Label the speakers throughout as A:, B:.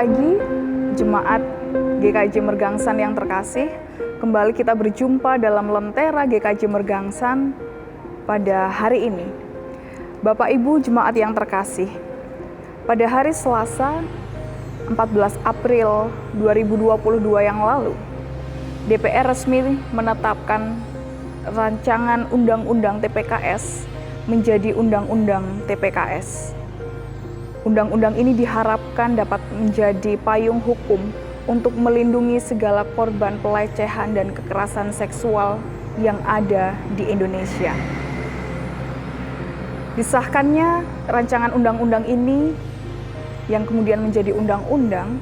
A: pagi, Jemaat GKJ Mergangsan yang terkasih. Kembali kita berjumpa dalam Lentera GKJ Mergangsan pada hari ini. Bapak Ibu Jemaat yang terkasih, pada hari Selasa 14 April 2022 yang lalu, DPR resmi menetapkan rancangan Undang-Undang TPKS menjadi Undang-Undang TPKS. Undang-undang ini diharapkan dapat menjadi payung hukum untuk melindungi segala korban pelecehan dan kekerasan seksual yang ada di Indonesia. Disahkannya rancangan undang-undang ini yang kemudian menjadi undang-undang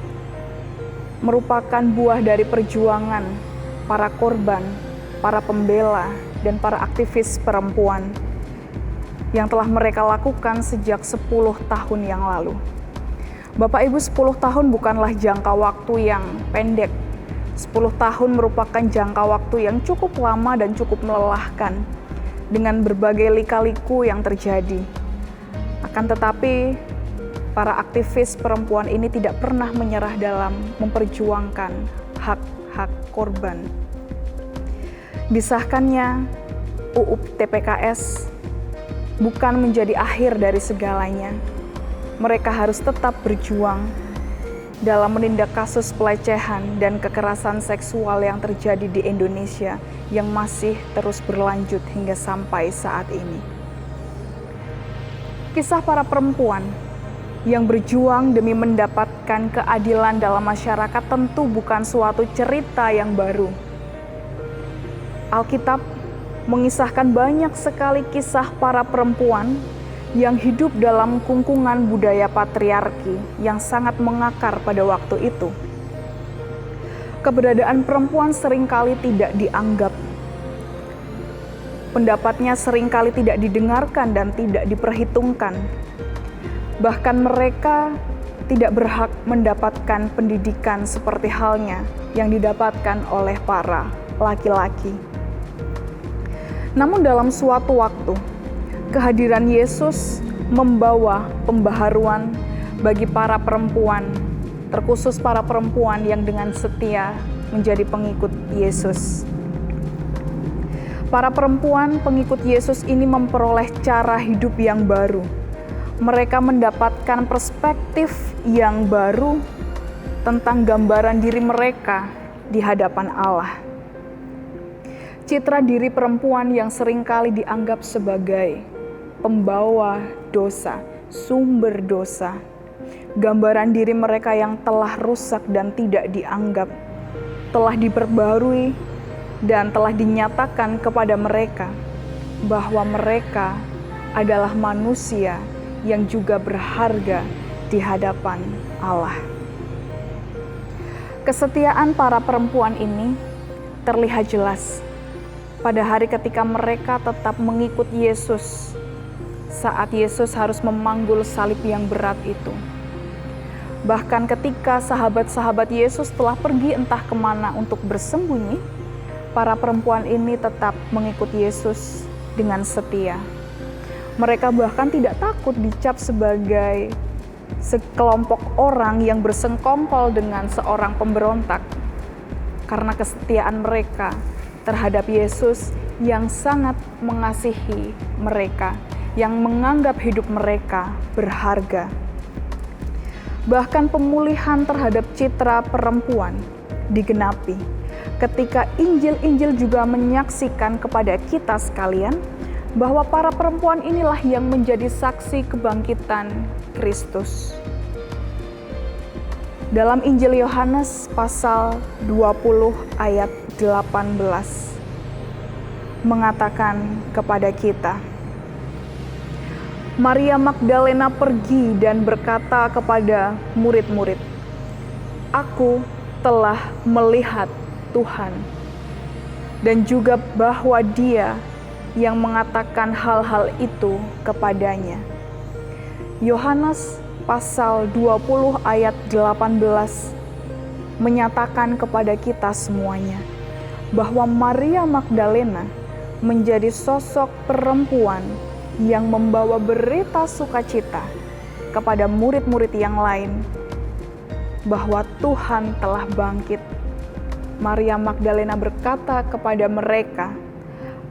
A: merupakan buah dari perjuangan para korban, para pembela, dan para aktivis perempuan yang telah mereka lakukan sejak 10 tahun yang lalu. Bapak Ibu, 10 tahun bukanlah jangka waktu yang pendek. 10 tahun merupakan jangka waktu yang cukup lama dan cukup melelahkan dengan berbagai lika-liku yang terjadi. Akan tetapi, para aktivis perempuan ini tidak pernah menyerah dalam memperjuangkan hak-hak korban. Disahkannya UU TPKS bukan menjadi akhir dari segalanya. Mereka harus tetap berjuang dalam menindak kasus pelecehan dan kekerasan seksual yang terjadi di Indonesia yang masih terus berlanjut hingga sampai saat ini. Kisah para perempuan yang berjuang demi mendapatkan keadilan dalam masyarakat tentu bukan suatu cerita yang baru. Alkitab mengisahkan banyak sekali kisah para perempuan yang hidup dalam kungkungan budaya patriarki yang sangat mengakar pada waktu itu. Keberadaan perempuan seringkali tidak dianggap. Pendapatnya seringkali tidak didengarkan dan tidak diperhitungkan. Bahkan mereka tidak berhak mendapatkan pendidikan seperti halnya yang didapatkan oleh para laki-laki. Namun dalam suatu waktu, kehadiran Yesus membawa pembaharuan bagi para perempuan, terkhusus para perempuan yang dengan setia menjadi pengikut Yesus. Para perempuan pengikut Yesus ini memperoleh cara hidup yang baru. Mereka mendapatkan perspektif yang baru tentang gambaran diri mereka di hadapan Allah. Citra diri perempuan yang seringkali dianggap sebagai pembawa dosa, sumber dosa. Gambaran diri mereka yang telah rusak dan tidak dianggap, telah diperbarui dan telah dinyatakan kepada mereka bahwa mereka adalah manusia yang juga berharga di hadapan Allah. Kesetiaan para perempuan ini terlihat jelas pada hari ketika mereka tetap mengikut Yesus saat Yesus harus memanggul salib yang berat itu. Bahkan ketika sahabat-sahabat Yesus telah pergi entah kemana untuk bersembunyi, para perempuan ini tetap mengikut Yesus dengan setia. Mereka bahkan tidak takut dicap sebagai sekelompok orang yang bersengkongkol dengan seorang pemberontak karena kesetiaan mereka terhadap Yesus yang sangat mengasihi mereka, yang menganggap hidup mereka berharga. Bahkan pemulihan terhadap citra perempuan digenapi ketika Injil-Injil juga menyaksikan kepada kita sekalian bahwa para perempuan inilah yang menjadi saksi kebangkitan Kristus. Dalam Injil Yohanes pasal 20 ayat 18 mengatakan kepada kita, Maria Magdalena pergi dan berkata kepada murid-murid, "Aku telah melihat Tuhan," dan juga bahwa Dia yang mengatakan hal-hal itu kepadanya. Yohanes pasal 20 ayat 18 menyatakan kepada kita semuanya bahwa Maria Magdalena menjadi sosok perempuan yang membawa berita sukacita kepada murid-murid yang lain bahwa Tuhan telah bangkit. Maria Magdalena berkata kepada mereka,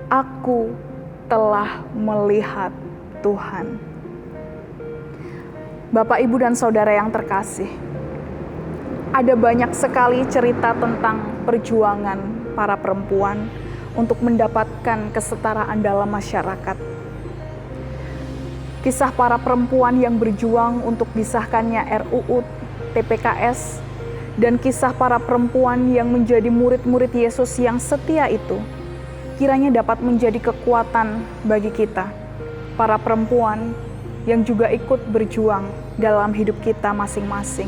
A: "Aku telah melihat Tuhan." Bapak, Ibu, dan Saudara yang terkasih, ada banyak sekali cerita tentang perjuangan para perempuan untuk mendapatkan kesetaraan dalam masyarakat. Kisah para perempuan yang berjuang untuk disahkannya RUU TPKS dan kisah para perempuan yang menjadi murid-murid Yesus yang setia itu kiranya dapat menjadi kekuatan bagi kita, para perempuan yang juga ikut berjuang dalam hidup kita masing-masing.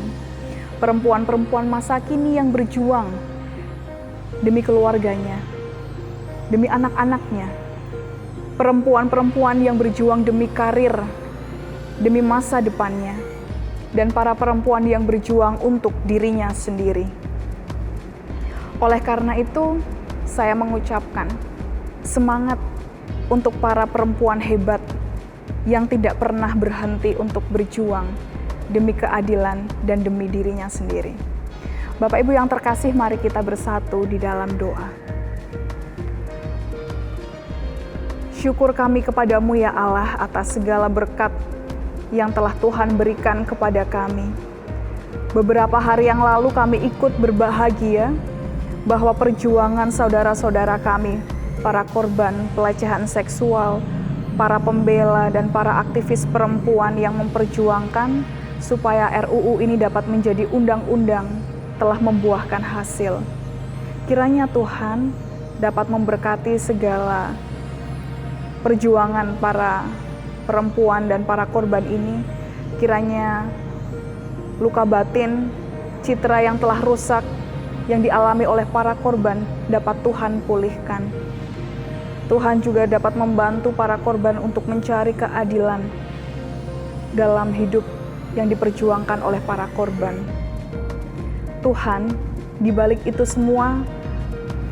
A: Perempuan-perempuan masa kini yang berjuang demi keluarganya, demi anak-anaknya. Perempuan-perempuan yang berjuang demi karir, demi masa depannya. Dan para perempuan yang berjuang untuk dirinya sendiri. Oleh karena itu, saya mengucapkan semangat untuk para perempuan hebat yang tidak pernah berhenti untuk berjuang demi keadilan dan demi dirinya sendiri. Bapak Ibu yang terkasih, mari kita bersatu di dalam doa. Syukur kami kepadamu ya Allah atas segala berkat yang telah Tuhan berikan kepada kami. Beberapa hari yang lalu kami ikut berbahagia bahwa perjuangan saudara-saudara kami, para korban pelecehan seksual, para pembela dan para aktivis perempuan yang memperjuangkan supaya RUU ini dapat menjadi undang-undang telah membuahkan hasil. Kiranya Tuhan dapat memberkati segala perjuangan para perempuan dan para korban ini. Kiranya luka batin, citra yang telah rusak yang dialami oleh para korban dapat Tuhan pulihkan. Tuhan juga dapat membantu para korban untuk mencari keadilan dalam hidup yang diperjuangkan oleh para korban. Tuhan, di balik itu semua,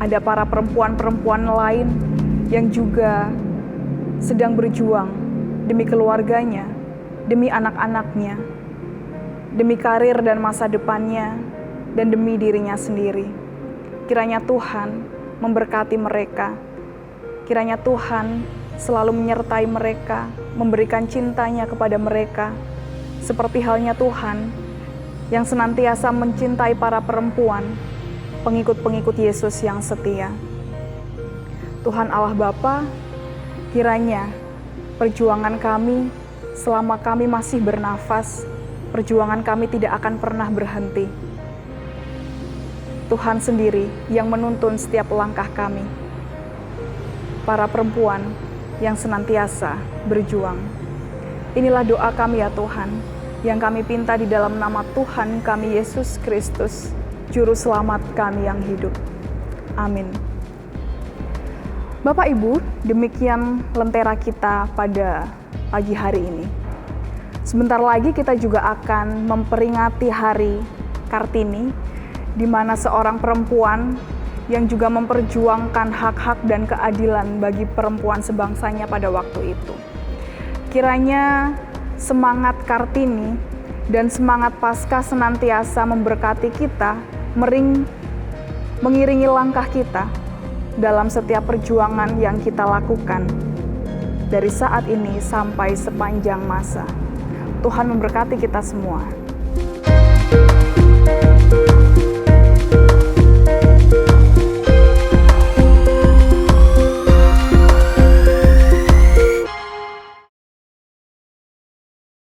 A: ada para perempuan-perempuan lain yang juga sedang berjuang demi keluarganya, demi anak-anaknya, demi karir dan masa depannya, dan demi dirinya sendiri. Kiranya Tuhan memberkati mereka. Kiranya Tuhan selalu menyertai mereka, memberikan cintanya kepada mereka, seperti halnya Tuhan yang senantiasa mencintai para perempuan, pengikut-pengikut Yesus yang setia. Tuhan Allah Bapa, kiranya perjuangan kami selama kami masih bernafas, perjuangan kami tidak akan pernah berhenti. Tuhan sendiri yang menuntun setiap langkah kami. Para perempuan yang senantiasa berjuang. Inilah doa kami ya Tuhan, yang kami pinta di dalam nama Tuhan kami Yesus Kristus, Juru Selamat kami yang hidup. Amin. Bapak Ibu, demikian lentera kita pada pagi hari ini. Sebentar lagi kita juga akan memperingati Hari Kartini, di mana seorang perempuan yang juga memperjuangkan hak-hak dan keadilan bagi perempuan sebangsanya pada waktu itu. Kiranya semangat Kartini dan semangat Paskah senantiasa memberkati kita, mengiringi langkah kita dalam setiap perjuangan yang kita lakukan dari saat ini sampai sepanjang masa. Tuhan memberkati kita semua.